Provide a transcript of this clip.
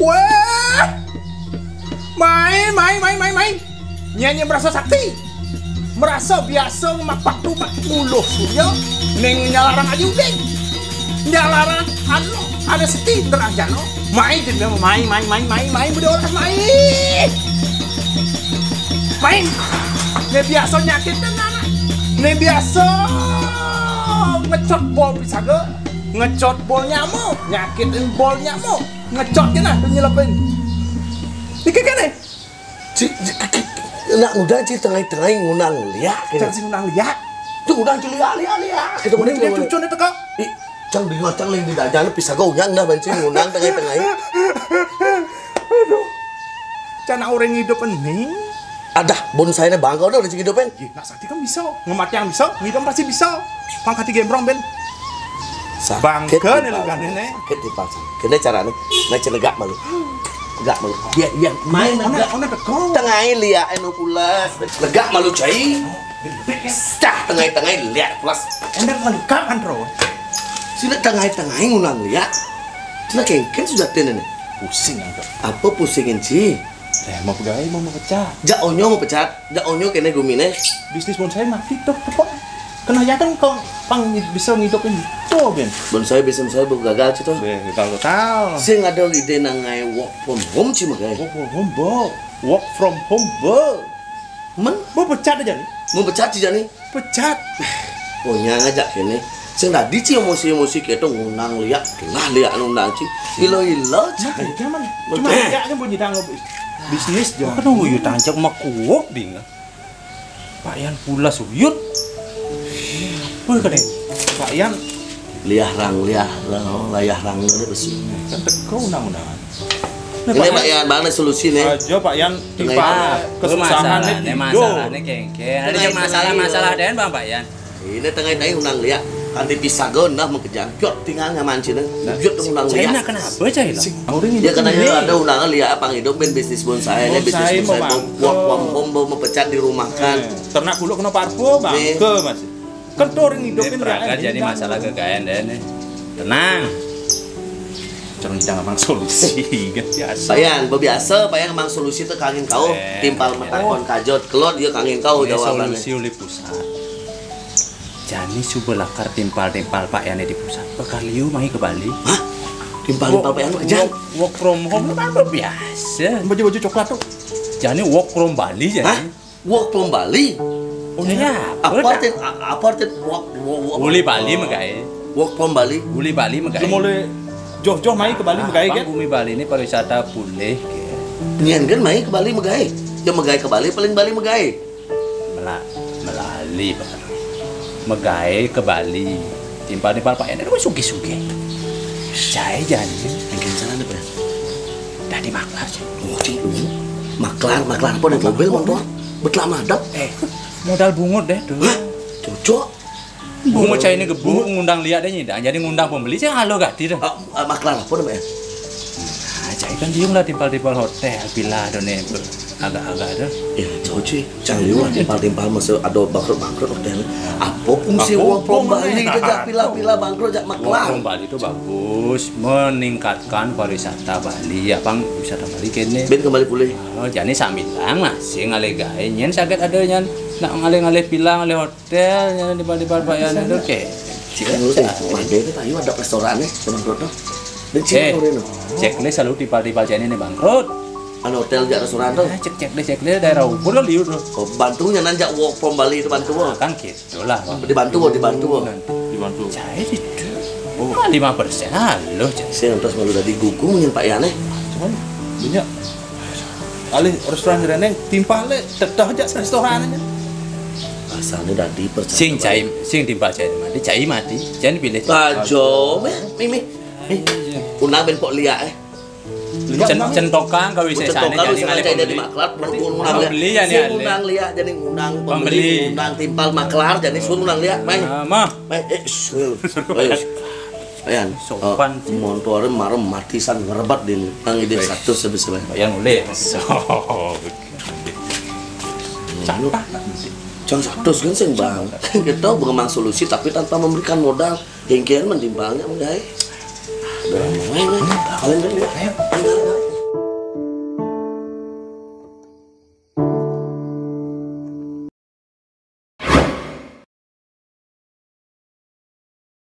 Wah, main. Nyanyi merasa sakti, merasa biasa mapak tu mak muluh surya, neng nyalarang aja udah, nyalarang anu ada seti teraja no, main berdoa main, ne biasa nyakit tenan, ne biasa ngecot bol bisa ke, ngecot bol nyamuk, nyakitin bol nyamuk, ngecot kena tu nyelapin, ini kan nih. Nak ngundang ci tengah-tengah ngundang liak. Jangan sih ngundang liak. Tuh ngundang ci liak. Kita ngundang dia cucu nih teka. Ih, cang di ngacang ling di dajan bisa kau yang dah benci ngundang tengah-tengah. Aduh. Cana orang hidup ini. Ada bonsai nih bangkau dah udah hidupin. Nah sakti kan bisa, ngemat yang bisa, ngidam pasti bisa. Pangkati gembrong ben. Bangke nih lu gane nih. Sakit dipasang. Kena caranya, nak cenegak malu. Enggak malu. Dia main enggak. Tengah lihat anu pulas. Legak malu cai. Stah tengah-tengah lihat pulas. Ender lengkap kan bro. Sila tengah-tengah ngulang lihat. Sila kengken sudah tenan. Pusing angkat. Apa pusingin sih? Mau pegawai mau pecat. Jak onyo mau pecat. Jak onyo kene gumine. Bisnis bonsai mati tuh kok. Kenayatan kau pang bisa ngidupin tuh ben. Bonsai bisa saya gagal sih tuh. Gagal total. Saya ada ide nangai work from home sih magai. Work from home bo. Men Mau pecat aja nih. mau pecat sih jani. Pecat. Oh ngajak kene. Saya tadi sih emosi keto ngundang liat. Lah liat ngundang sih. Ilo. Cuman liat kan bunyi tanggup. Bisnis jangan. Kan uyut tancap mak kuok ding. Pak Yan pula suyut. Apa kan Pak Yan layah rang itu bersih. kan teko undang-undangan. Ini Pak Yan mana solusinya? Aja Pak Yan timpa kesusahan masalahnya kengke. Ada masalah-masalah den Bang Pak Yan. Ini tengah-tengah undang liat. Kanti pisah gonah mengejar. Jot tinggal ngaman sih neng. Jot undang liat. China kenapa China? Dia katanya ada undangan liat apa hidup ben bisnis bonsai. Ini bisnis bonsai work from home mau pecat di rumah kan. Ternak bulu kena parfum bang. Ke mas. Kan tuh orang hidupin liat. Jadi masalah kekayaan den. Tenang. Jangan kita ngamang solusi kan biasa. Biasa, Pak emang solusi itu kangen kau, timpal metakon kajot, kelot dia kangen kau jawabannya. Solusi oleh pusat. Jani coba lakar timpal Pak Yan di pusat. Pekaliu mahi ke Bali. Hah? Timpal Pak Yan kerja? Work from home kan biasa. Baju-baju coklat tuh. Jani work from Bali jadi. Hah? Work from Bali? Oh ya. Apa arti work? Uli Bali megai. Work from Bali? Uli Bali megai. Mulai Joh main ke Bali megai kan? Bumi Bali ini pariwisata pulih. Nian kan main ke Bali megai. Dia megai ke Bali paling Bali megai. Melali Pak. Megai ke Bali. Timpal Pak Yan itu sugi-sugi. Saya janji. Mungkin sana nih Pak. Tadi maklar sih. Oh cik lu. Maklar apa nih mobil motor? Betlah madap. Modal bungut deh tuh. Hah? Cocok. Bungut saya ini gebuk ngundang lihat deh nyidang. Jadi ngundang pembeli saya halo gak tidak. Maklar apa namanya? Saya kan diem lah timpal hotel bila done agak-agak ada. Ya cuci, canggih timpal masuk ada bangkrut hotel. Apa fungsi work from Bali itu jak pila bangkrut jak maklar. Work from Bali itu bagus, meningkatkan pariwisata Bali. Ya bang, wisata Bali kene. Ben kembali pulih. Oh, jadi samilang masih ngalih gawe nyen sakit ada nyen nak ngalih pilang ngalih hotel nyen di Pak Yan itu ke. Cik lu teh, mande teh payu ada restoran nih, bangkrut tuh. Dan cik lu ceklis selalu di Pak Yan ini bangkrut. Anu hotel jak restoran tuh. Cek deh daerah ubur lah liur tuh. Oh, bantunya nanjak work from Bali itu bantu wo. Kan gitu lah. Dibantu wo. Dibantu. Saya itu. Oh, 5% halo. Saya terus malu tadi gugung nyen Pak Yan Cuman banyak alih restoran reneng timpal le teteh aja restorannya. Asalnya tadi percaya. Sing timpal cai mati, cai mati. Jangan pilih. Ajo, mimi. Unang ben pok liak centokan kau bisa sana jadi ngalih jadi maklar pembeli ya nih unang liak jadi unang pembeli unang timpal maklar jadi suruh unang liak main ayan sopan montore marem matisan ngerebat di nang ide satu sebesar yang uleh sampah jangan satu kan sing bang kita mengemang solusi tapi tanpa memberikan modal hingkian mentimpalnya menggay udah main kalian